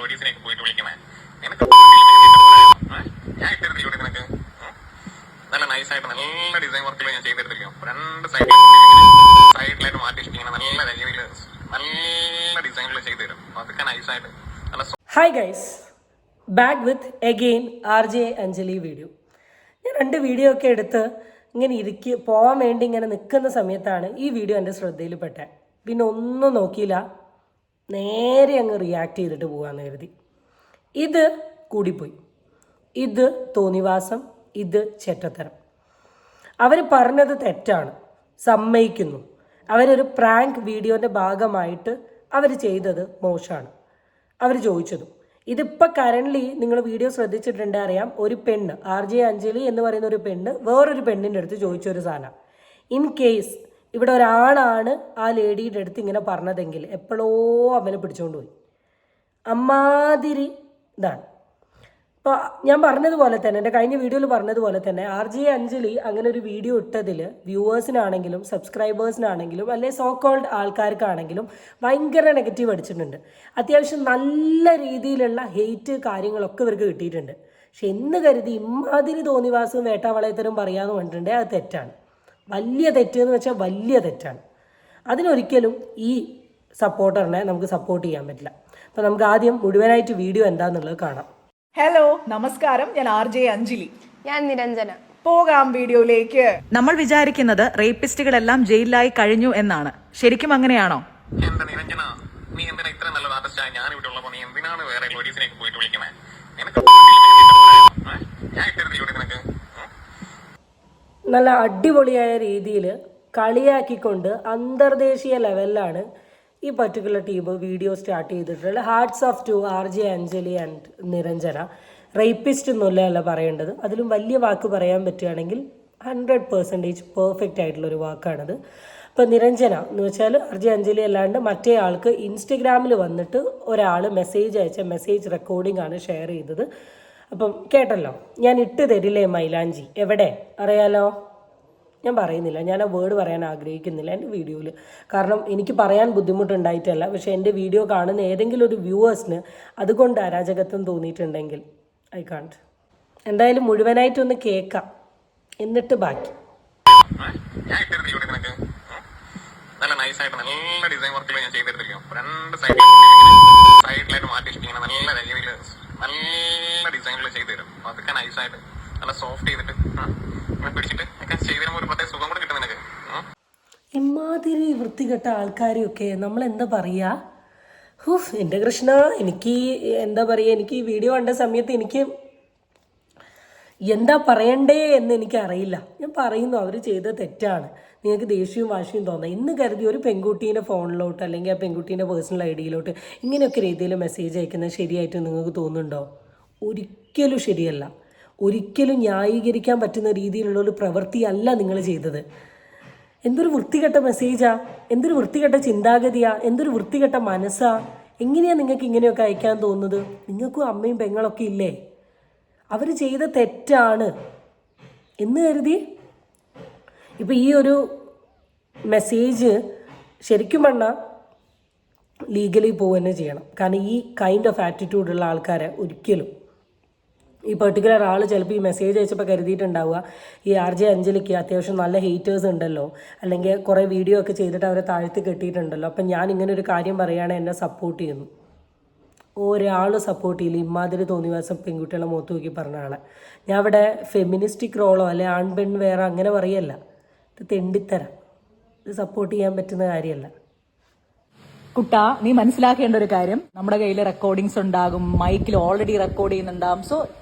ലോഡീസിനെയൊക്കെ പോയിട്ട് വിളിക്കണേ. നിനക്ക് ഞാൻ ഇട്ടെടുത്തില്ല നിനക്ക് നല്ല നൈസായിട്ട് നല്ല ഡിസൈൻ വർക്കുകൾ ഞാൻ ചെയ്തെടുത്തിരിക്കും. രണ്ട് സൈഡിലായിട്ട് മാറ്റി ഇങ്ങനെ നല്ല രീതിയിൽ നല്ല ഡിസൈനുകൾ ചെയ്തു തരും. അതൊക്കെ നൈസായിട്ട് നല്ല. Hi guys, back with again RJ Anjali video. ഞാൻ 2 വീഡിയോ ഒക്കെ എടുത്ത് ഇങ്ങനെ പോകാൻ വേണ്ടി ഇങ്ങനെ നിൽക്കുന്ന സമയത്താണ് ഈ വീഡിയോ എൻ്റെ ശ്രദ്ധയിൽപ്പെട്ടത്. പിന്നെ ഒന്നും നോക്കിയില്ല, നേരെ അങ്ങ് റിയാക്ട് ചെയ്തിട്ട് പോകാമെന്ന് കരുതി. ഇത് കൂടിപ്പോയി, ഇത് തോന്നിവാസം, ഇത് ചെറ്റത്തരം. അവർ പറഞ്ഞത് തെറ്റാണ്, സമ്മതിക്കുന്നു. അവരൊരു പ്രാങ്ക് വീഡിയോൻ്റെ ഭാഗമായിട്ട് അവർ ചെയ്തത് മോശമാണ്. അവർ ചോദിച്ചതും ഇതിപ്പോൾ കറൻ്റ്ലി നിങ്ങൾ വീഡിയോ ശ്രദ്ധിച്ചിട്ടുണ്ട് അറിയാം. ഒരു പെണ്ണ്, RJ അഞ്ജലി എന്ന് പറയുന്ന ഒരു പെണ്ണ് വേറൊരു പെണ്ണിൻ്റെ അടുത്ത് ചോദിച്ചൊരു സാധനം. ഇൻ കേസ് ഇവിടെ ഒരാളാണ് ആ ലേഡിയുടെ അടുത്ത് ഇങ്ങനെ പറഞ്ഞതെങ്കിൽ എപ്പോഴോ അവനെ പിടിച്ചുകൊണ്ട് പോയി. അമ്മാതിരി ഇതാണ്. അപ്പോൾ ഞാൻ പറഞ്ഞതുപോലെ തന്നെ, എൻ്റെ കഴിഞ്ഞ വീഡിയോയിൽ പറഞ്ഞതുപോലെ തന്നെ, RJ അഞ്ജലി അങ്ങനെ ഒരു വീഡിയോ ഇട്ടതിൽ വ്യൂവേഴ്സിനാണെങ്കിലും സബ്സ്ക്രൈബേഴ്സിനാണെങ്കിലും അല്ലെ സോ കോൾഡ് ആൾക്കാർക്കാണെങ്കിലും ഭയങ്കര നെഗറ്റീവ് അടിച്ചിട്ടുണ്ട്. അത്യാവശ്യം നല്ല രീതിയിലുള്ള ഹെയ്റ്റ് കാര്യങ്ങളൊക്കെ ഇവർക്ക് കിട്ടിയിട്ടുണ്ട്. പക്ഷെ എന്ന് കരുതി ഇമ്മാതിരി തോന്നിവാസവും വേട്ടാവളയത്തരും പറയാമെന്ന് പറഞ്ഞിട്ടുണ്ട്. അത് തെറ്റാണ്, വലിയ തെറ്റ് എന്ന് വെച്ചാൽ വലിയ തെറ്റാണ്. അതിനൊരിക്കലും ഈ സപ്പോർട്ടറിനെ നമുക്ക് സപ്പോർട്ട് ചെയ്യാൻ പറ്റില്ല. അപ്പോൾ നമുക്ക് ആദ്യം മുഴുവനായിട്ട് വീഡിയോ എന്താണെന്നുള്ളത് കാണാം. ഹലോ, നമസ്കാരം. ഞാൻ RJ അഞ്ജലി. ഞാൻ നിരഞ്ജന. പോകാം വീഡിയോയിലേക്ക്. നമ്മൾ വിചാരിക്കുന്നത് റേപ്പിസ്റ്റുകളെല്ലാം ജയിലിലായി കഴിഞ്ഞു എന്നാണ്. ശരിക്കും അങ്ങനെയാണോ? എന്താ നിരഞ്ജന, നീ എന്തിനാ ഇത്ര നല്ല ആർട്ടിസ്റ്റായി ഞാൻ ഇവിടെ ഉള്ളപ്പോ നീ എന്തിനാണ് വേറെ ലോഡീസിനെയൊക്കെ പോയിട്ട് വിളിക്കണേ? നിനക്ക് ഞാൻ ഇട്ടെടുത്തില്ല നിനക്ക് നല്ല അടിപൊളിയായ രീതിയിൽ കളിയാക്കിക്കൊണ്ട് അന്തർദേശീയ ലെവലിലാണ് ഈ പർട്ടിക്കുലർ ടീം വീഡിയോ സ്റ്റാർട്ട് ചെയ്തിട്ടുള്ളത്. Hertz of two RJ Anjali and Niranjana. Rapist എന്നല്ല പറയേണ്ടത്, അതിലും വലിയ വാക്ക് പറയാൻ പറ്റുകയാണെങ്കിൽ 100% പെർഫെക്റ്റ് ആയിട്ടുള്ളൊരു വാക്കാണത്. അപ്പോൾ നിരഞ്ജന എന്ന് വെച്ചാൽ RJ അഞ്ജലി അല്ലാണ്ട് മറ്റേ ആൾക്ക് ഇൻസ്റ്റഗ്രാമിൽ വന്നിട്ട് ഒരാൾ മെസ്സേജ് അയച്ച മെസ്സേജ് റെക്കോർഡിംഗ് ആണ് ഷെയർ ചെയ്തത്. അപ്പം കേട്ടല്ലോ, ഞാൻ ഇട്ട് തരില്ലേ മൈലാഞ്ചി, എവിടെ അറിയാലോ? ഞാൻ പറയുന്നില്ല, ഞാൻ ആ വേർഡ് പറയാൻ ആഗ്രഹിക്കുന്നില്ല എൻ്റെ വീഡിയോയിൽ. കാരണം എനിക്ക് പറയാൻ ബുദ്ധിമുട്ടുണ്ടായിട്ടല്ല, പക്ഷേ എൻ്റെ വീഡിയോ കാണുന്ന ഏതെങ്കിലും ഒരു വ്യൂവേഴ്സിന് അതുകൊണ്ട് അരാജകത്വം തോന്നിയിട്ടുണ്ടെങ്കിൽ ഐ കാൺട്ട്. എന്തായാലും മുഴുവനായിട്ടൊന്ന് കേൾക്കാം, എന്നിട്ട് ബാക്കി. ഞാൻ ഇട്ടെടുത്തില്ല നിനക്ക് നല്ല നൈസായിട്ട് നല്ല ഡിസൈൻ വർക്കുകൾ ഞാൻ ചെയ്തെടുത്തിരിക്കും. രണ്ട് സൈഡിലായിട്ട് മാറ്റി ഇങ്ങനെ നല്ല രീതിയിൽ നല്ല ഡിസൈനുകൾ ചെയ്തു തരും. അതൊക്കെ നൈസായിട്ട് നല്ല സോഫ്റ്റ് ചെയ്തിട്ട് പിടിച്ചിട്ട് ഒക്കെ ചെയ്ത് തരുമ്പോൾ ഒരു പ്രത്യേക സുഖം കൂടെ കിട്ടും നിനക്ക്. ഇമാതിരി വൃത്തികെട്ട ആൾക്കാരെയൊക്കെ നമ്മൾ എന്താ പറയുക? എൻ്റെ കൃഷ്ണ, എനിക്ക് എന്താ പറയുക, എനിക്ക് ഈ വീഡിയോ കണ്ട സമയത്ത് എനിക്ക് എന്താ പറയണ്ടേ എന്ന് എനിക്കറിയില്ല. ഞാൻ പറയുന്നു, അവർ ചെയ്ത തെറ്റാണ്. നിങ്ങൾക്ക് ദേഷ്യവും വാശിയും തോന്നാം. ഇന്ന് കരുതി ഒരു പെൺകുട്ടീൻ്റെ ഫോണിലോട്ട് അല്ലെങ്കിൽ ആ പെൺകുട്ടീൻ്റെ പേഴ്സണൽ ID-യിലോട്ട് ഇങ്ങനെയൊക്കെ രീതിയിൽ മെസ്സേജ് അയക്കുന്നത് ശരിയായിട്ട് നിങ്ങൾക്ക് തോന്നുന്നുണ്ടോ? ഒരിക്കലും ശരിയല്ല. ഒരിക്കലും ന്യായീകരിക്കാൻ പറ്റുന്ന രീതിയിലുള്ളൊരു പ്രവൃത്തിയല്ല നിങ്ങൾ ചെയ്തത്. എന്തൊരു വൃത്തികെട്ട മെസ്സേജാ, എന്തൊരു വൃത്തികെട്ട ചിന്താഗതിയാ, എന്തൊരു വൃത്തികെട്ട മനസ്സാ. എങ്ങനെയാണ് നിങ്ങൾക്ക് ഇങ്ങനെയൊക്കെ അയക്കാൻ തോന്നുന്നത്? നിങ്ങൾക്കും അമ്മയും പെങ്ങളൊക്കെ ഇല്ലേ? അവർ ചെയ്ത തെറ്റാണ് എന്ന് കരുതി ഇപ്പം ഈ ഒരു മെസ്സേജ് ശരിക്കും പറഞ്ഞാൽ ലീഗലി പോവുക തന്നെ ചെയ്യണം. കാരണം ഈ കൈൻഡ് ഓഫ് ആറ്റിറ്റ്യൂഡുള്ള ആൾക്കാരെ ഒരിക്കലും, ഈ പെർട്ടിക്കുലർ ആൾ ചിലപ്പോൾ ഈ മെസ്സേജ് അയച്ചപ്പോൾ കരുതിയിട്ടുണ്ടാവുക ഈ RJ അഞ്ജലിക്ക് അത്യാവശ്യം നല്ല ഹേറ്റേഴ്സ് ഉണ്ടല്ലോ, അല്ലെങ്കിൽ കുറേ വീഡിയോ ഒക്കെ ചെയ്തിട്ട് അവരെ താഴ്ത്തി കെട്ടിയിട്ടുണ്ടല്ലോ, അപ്പം ഞാൻ ഇങ്ങനെ ഒരു കാര്യം പറയുകയാണെങ്കിൽ എന്നെ സപ്പോർട്ട് ചെയ്യുന്നു. ഒരാൾ സപ്പോർട്ട് ചെയ്യില്ല. ഇമാതിരി തോന്നിവാസം പെൺകുട്ടികളെ മുഖത്ത് നോക്കി പറഞ്ഞ ആളെ ഞാൻ ഇവിടെ ഫെമിനിസ്റ്റിക് റോളോ അല്ലെ ആൺപെൺ വേറെ അങ്ങനെ പറയല്ല. ഇത് തെണ്ടിത്തരം, ഇത് സപ്പോർട്ട് ചെയ്യാൻ പറ്റുന്ന കാര്യമല്ല. കുട്ടാ, നീ മനസ്സിലാക്കേണ്ട ഒരു കാര്യം, നമ്മുടെ കയ്യിൽ റെക്കോർഡിങ്സ് ഉണ്ടാകും, മൈക്കിൽ ഓൾറെഡി റെക്കോർഡ് ചെയ്യുന്നുണ്ടാകും. സോ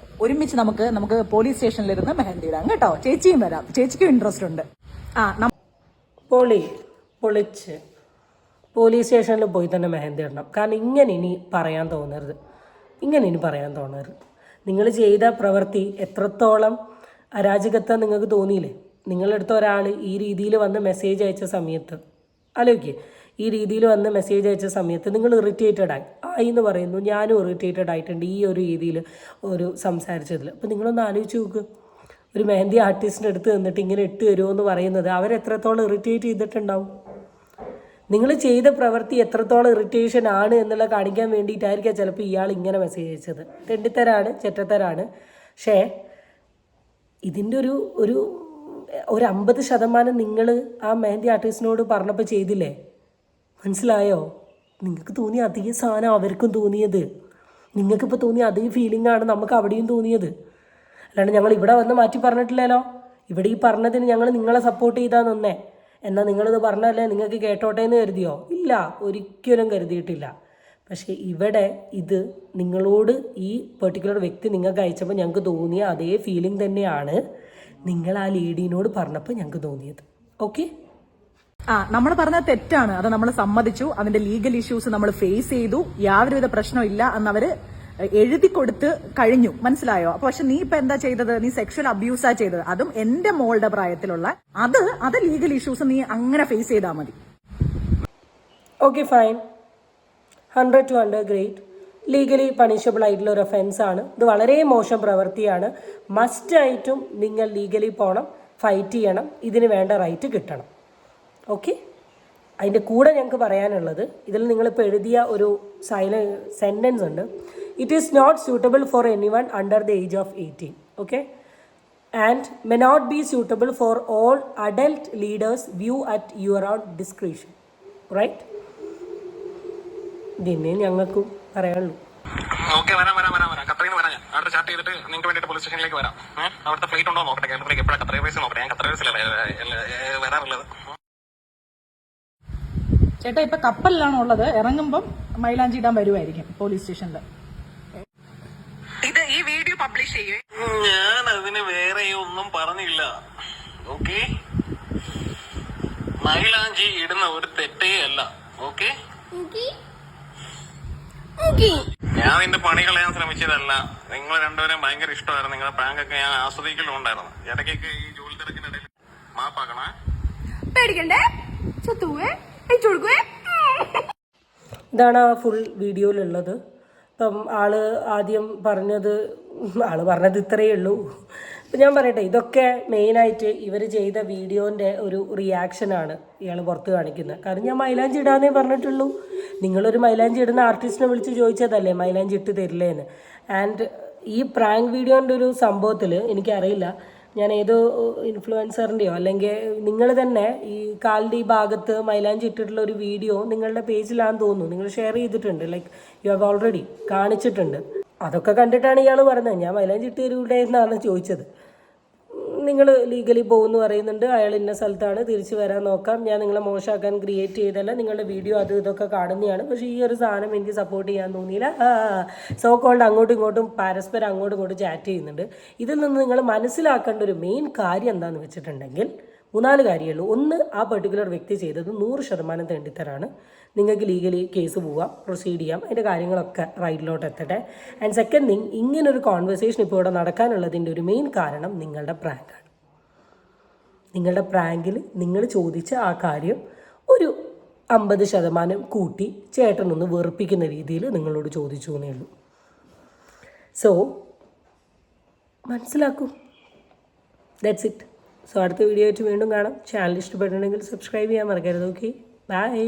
ഒരുമിച്ച് നമുക്ക് പോലീസ് സ്റ്റേഷനിലിരുന്ന് മെഹന്തി ഇടാം കേട്ടോ. ചേച്ചിയും വരാം, ചേച്ചിക്കും ഇൻട്രസ്റ്റ് ഉണ്ട്. പൊളിച്ച് പോലീസ് സ്റ്റേഷനിൽ പോയി തന്നെ മെഹന്തി ഇടണം. കാരണം ഇങ്ങനെ ഇനി പറയാൻ തോന്നരുത്. നിങ്ങൾ ചെയ്ത പ്രവൃത്തി എത്രത്തോളം അരാജകത്വം നിങ്ങൾക്ക് തോന്നിയില്ലേ? നിങ്ങളെടുത്ത ഒരാൾ ഈ രീതിയിൽ വന്ന് മെസ്സേജ് അയച്ച സമയത്ത് ആലോചിക്കുക, ഈ രീതിയിൽ വന്ന് മെസ്സേജ് അയച്ച സമയത്ത് നിങ്ങൾ ഇറിറ്റേറ്റഡ് ആയി എന്ന് പറയുന്നു. ഞാനും ഇറിറ്റേറ്റഡ് ആയിട്ടുണ്ട് ഈ ഒരു രീതിയിൽ ഒരു സംസാരിച്ചതിൽ. അപ്പോൾ നിങ്ങളൊന്ന് ആലോചിച്ച് നോക്ക്, ഒരു മെഹന്തി ആർട്ടിസ്റ്റിൻ്റെ അടുത്ത് നിന്നിട്ട് ഇങ്ങനെ ഇട്ട് തരുമോ എന്ന് പറയുന്നത് അവരെത്രത്തോളം ഇറിറ്റേറ്റ് ചെയ്തിട്ടുണ്ടാവും. നിങ്ങൾ ചെയ്ത പ്രവൃത്തി എത്രത്തോളം ഇറിറ്റേഷൻ ആണ് എന്നുള്ള കാണിക്കാൻ വേണ്ടിയിട്ടായിരിക്കാം ചിലപ്പോൾ ഇയാൾ ഇങ്ങനെ മെസ്സേജ് അയച്ചത്. തെണ്ടിത്തരാണ്, ചെറ്റത്തരാണ്. പക്ഷേ ഇതിൻ്റെ ഒരു 50% നിങ്ങൾ ആ മെഹന്തി ആർട്ടിസ്റ്റിനോട് പറഞ്ഞപ്പോൾ ചെയ്തില്ലേ? മനസ്സിലായോ? നിങ്ങൾക്ക് തോന്നിയ അതേ സാധനം അവർക്കും തോന്നിയത്, നിങ്ങൾക്കിപ്പോൾ തോന്നിയ അതേ ഫീലിംഗ് ആണ് നമുക്ക് അവിടെയും തോന്നിയത്. അല്ലാണ്ട് ഞങ്ങൾ ഇവിടെ വന്ന് മാറ്റി പറഞ്ഞിട്ടില്ലല്ലോ. ഇവിടെ ഈ പറഞ്ഞതിന് ഞങ്ങൾ നിങ്ങളെ സപ്പോർട്ട് ചെയ്താൽ നിന്നേ. എന്നാൽ നിങ്ങളിത് പറഞ്ഞല്ലേ നിങ്ങൾക്ക് കേട്ടോട്ടെ എന്ന് കരുതിയോ? ഇല്ല, ഒരിക്കലും കരുതിയിട്ടില്ല. പക്ഷേ ഇവിടെ ഇത് നിങ്ങളോട് ഈ പെർട്ടിക്കുലർ വ്യക്തി നിങ്ങൾക്ക് അയച്ചപ്പോൾ ഞങ്ങൾക്ക് തോന്നിയ അതേ ഫീലിംഗ് തന്നെയാണ് നിങ്ങൾ ആ ലേഡീനോട് പറഞ്ഞപ്പോൾ ഞങ്ങൾക്ക് തോന്നിയത്. ഓക്കെ, നമ്മൾ പറഞ്ഞത് തെറ്റാണ്, അത് നമ്മൾ സമ്മതിച്ചു. അതിന്റെ ലീഗൽ ഇഷ്യൂസ് നമ്മൾ ഫേസ് ചെയ്തു. യാതൊരുവിധ പ്രശ്നമില്ല എന്നവര് എഴുതി കൊടുത്ത് കഴിഞ്ഞു. മനസ്സിലായോ? പക്ഷെ നീ ഇപ്പൊ എന്താ ചെയ്തത്? നീ സെക്ഷൽ അബ്യൂസാ ചെയ്തത്, അതും എന്റെ മോളുടെ പ്രായത്തിലുള്ള. അത് ലീഗൽ ഇഷ്യൂസ് നീ അങ്ങനെ ഫേസ് ചെയ്താൽ മതി. Okay, fine. 100 to 100 great. Legally punishable ആയിട്ടുള്ള ഒരു ഒഫൻസ് ആണ് ഇത്. വളരെ മോശം പ്രവൃത്തിയാണ്. മസ്റ്റായിട്ടും നിങ്ങൾ ലീഗലി പോകണം, ഫൈറ്റ് ചെയ്യണം, ഇതിന് വേണ്ട റൈറ്റ് കിട്ടണം. ഓക്കെ, അതിൻ്റെ കൂടെ ഞങ്ങൾക്ക് പറയാനുള്ളത്, ഇതിൽ നിങ്ങളിപ്പോൾ എഴുതിയ ഒരു സെൻറ്റൻസ് ഉണ്ട്. It is not suitable for anyone under the age of 18. Okay, and may not be suitable for all adult leaders view at your own description. Right? ഇതിനെ ഞങ്ങൾക്കും പറയാനുള്ളൂ. ഓക്കെ, വരാം. ഖത്തറിൽ നിന്ന് വരാം. ഞാൻ അടുത്ത ചാർട്ട് ചെയ്തിട്ട് നിങ്ങൾക്ക് വേണ്ടിയിട്ട് പോലീസ് സ്റ്റേഷനിലേക്ക് വരാം. അവിടുത്തെ ഫ്ലൈറ്റ് ഉണ്ടോ നോക്കട്ടെ. കേരളത്തിലേക്ക് എപ്പോഴാണ് ഖത്തർ എയർവേസ് നോക്കട്ടെ. ഞാൻ ഖത്തർ എയർവേസിലല്ലേ വരാറുള്ളത്. ചേട്ടാ ഇപ്പൊ കപ്പലിലാണോ ഉള്ളത്? ഇറങ്ങുമ്പം മൈലാഞ്ചി ഇടാൻ വരുമായിരിക്കും പോലീസ് സ്റ്റേഷനിൽ. ഈ വീഡിയോ പബ്ലിഷ് ചെയ്യേ. ഞാൻ അതിന് വേറെ ഒന്നും പറഞ്ഞില്ല. ഓക്കെ, മൈലാഞ്ചി ഇടുന്ന ഒരു തെറ്റേ അല്ല. ഓക്കെ, ഞാൻ നിന്റെ പണി കളയാൻ ശ്രമിച്ചതല്ല. നിങ്ങൾ രണ്ടുപേരും ഭയങ്കര ഇഷ്ടമായിരുന്നു. നിങ്ങളുടെ പ്രാങ്കൊക്കെ ഞാൻ ആസ്വദിക്കലുണ്ടായിരുന്നു. ഇടയ്ക്കൊക്കെ ഈ ജോലി തിരക്കിനിടയിൽ മാപ്പാക്കണേ. പേടിക്കണ്ടേ, ചത്തുവേ. ഇതാണ് ആ ഫുൾ വീഡിയോയിലുള്ളത്. ഇപ്പം ആദ്യം പറഞ്ഞത് ഇത്രയേ ഉള്ളൂ. ഇപ്പം ഞാൻ പറയട്ടെ, ഇതൊക്കെ മെയിനായിട്ട് ഇവർ ചെയ്ത വീഡിയോൻ്റെ ഒരു റിയാക്ഷനാണ് ഇയാൾ പുറത്ത് കാണിക്കുന്നത്. കാരണം ഞാൻ മൈലാഞ്ചി ഇടാന്നേ പറഞ്ഞിട്ടുള്ളൂ. നിങ്ങളൊരു മൈലാഞ്ചി ഇടുന്ന ആർട്ടിസ്റ്റിനെ വിളിച്ച് ചോദിച്ചതല്ലേ മൈലാഞ്ചി ഇട്ട് തരില്ലേന്ന്. ആൻഡ് ഈ പ്രാങ്ക് വീഡിയോൻ്റെ ഒരു സംഭവത്തിൽ എനിക്കറിയില്ല, ഞാൻ ഏതോ ഇൻഫ്ലുവൻസറിൻ്റെയോ അല്ലെങ്കിൽ നിങ്ങൾ തന്നെ ഈ കാലിൻ്റെ ഈ ഭാഗത്ത് മൈലാഞ്ചി ഇട്ടിട്ടുള്ള ഒരു വീഡിയോ നിങ്ങളുടെ പേജിലാണെന്ന് തോന്നുന്നു, നിങ്ങൾ ഷെയർ ചെയ്തിട്ടുണ്ട്. ലൈക്ക് യു ഹാവ് ഓൾറെഡി കാണിച്ചിട്ടുണ്ട്. അതൊക്കെ കണ്ടിട്ടാണ് ഇയാൾ പറഞ്ഞത് ഞാൻ മൈലാഞ്ചി ഇട്ട് തരൂടെ എന്നാണ് ചോദിച്ചത്. നിങ്ങൾ ലീഗലി പോകുമെന്ന് പറയുന്നുണ്ട്. അയാൾ ഇന്ന സ്ഥലത്താണ്, തിരിച്ചു വരാൻ നോക്കാം, ഞാൻ നിങ്ങളെ മോശമാക്കാൻ ക്രിയേറ്റ് ചെയ്തല്ല, നിങ്ങളുടെ വീഡിയോ അത് ഇതൊക്കെ കാണുന്നതാണ്. പക്ഷേ ഈ ഒരു സാധനം എനിക്ക് സപ്പോർട്ട് ചെയ്യാൻ തോന്നിയില്ല. സോ കോൾഡ് അങ്ങോട്ടും ഇങ്ങോട്ടും പരസ്പരം അങ്ങോട്ടും ഇങ്ങോട്ടും ചാറ്റ് ചെയ്യുന്നുണ്ട്. ഇതിൽ നിന്ന് നിങ്ങൾ മനസ്സിലാക്കേണ്ട ഒരു മെയിൻ കാര്യം എന്താണെന്ന് വെച്ചിട്ടുണ്ടെങ്കിൽ 3-4 കാര്യമുള്ളൂ. ഒന്ന്, ആ പെർട്ടിക്കുലർ വ്യക്തി ചെയ്തത് 100% തെണ്ടിത്തരാണ്. നിങ്ങൾക്ക് ലീഗലി കേസ് പോവാം, പ്രൊസീഡ് ചെയ്യാം, അതിൻ്റെ കാര്യങ്ങളൊക്കെ റൈറ്റിലോട്ട് എത്തട്ടെ. ആൻഡ് സെക്കൻഡ് തിങ്, ഇങ്ങനൊരു കോൺവെർസേഷൻ ഇപ്പോൾ ഇവിടെ നടക്കാനുള്ളതിൻ്റെ ഒരു മെയിൻ കാരണം നിങ്ങളുടെ പ്രാങ്കാണ്. നിങ്ങളുടെ പ്രാങ്കിൽ നിങ്ങൾ ചോദിച്ച ആ കാര്യം ഒരു 50% കൂട്ടി ചേട്ടനൊന്ന് വെറുപ്പിക്കുന്ന രീതിയിൽ നിങ്ങളോട് ചോദിച്ചു എന്നേ ഉള്ളൂ. സോ മനസ്സിലാക്കൂ. That's it. സോ അടുത്ത വീഡിയോ ആയിട്ട് വീണ്ടും കാണാം. ചാനൽ ഇഷ്ടപ്പെട്ടിട്ടുണ്ടെങ്കിൽ സബ്സ്ക്രൈബ് ചെയ്യാൻ മറക്കരുത്. Okay, by.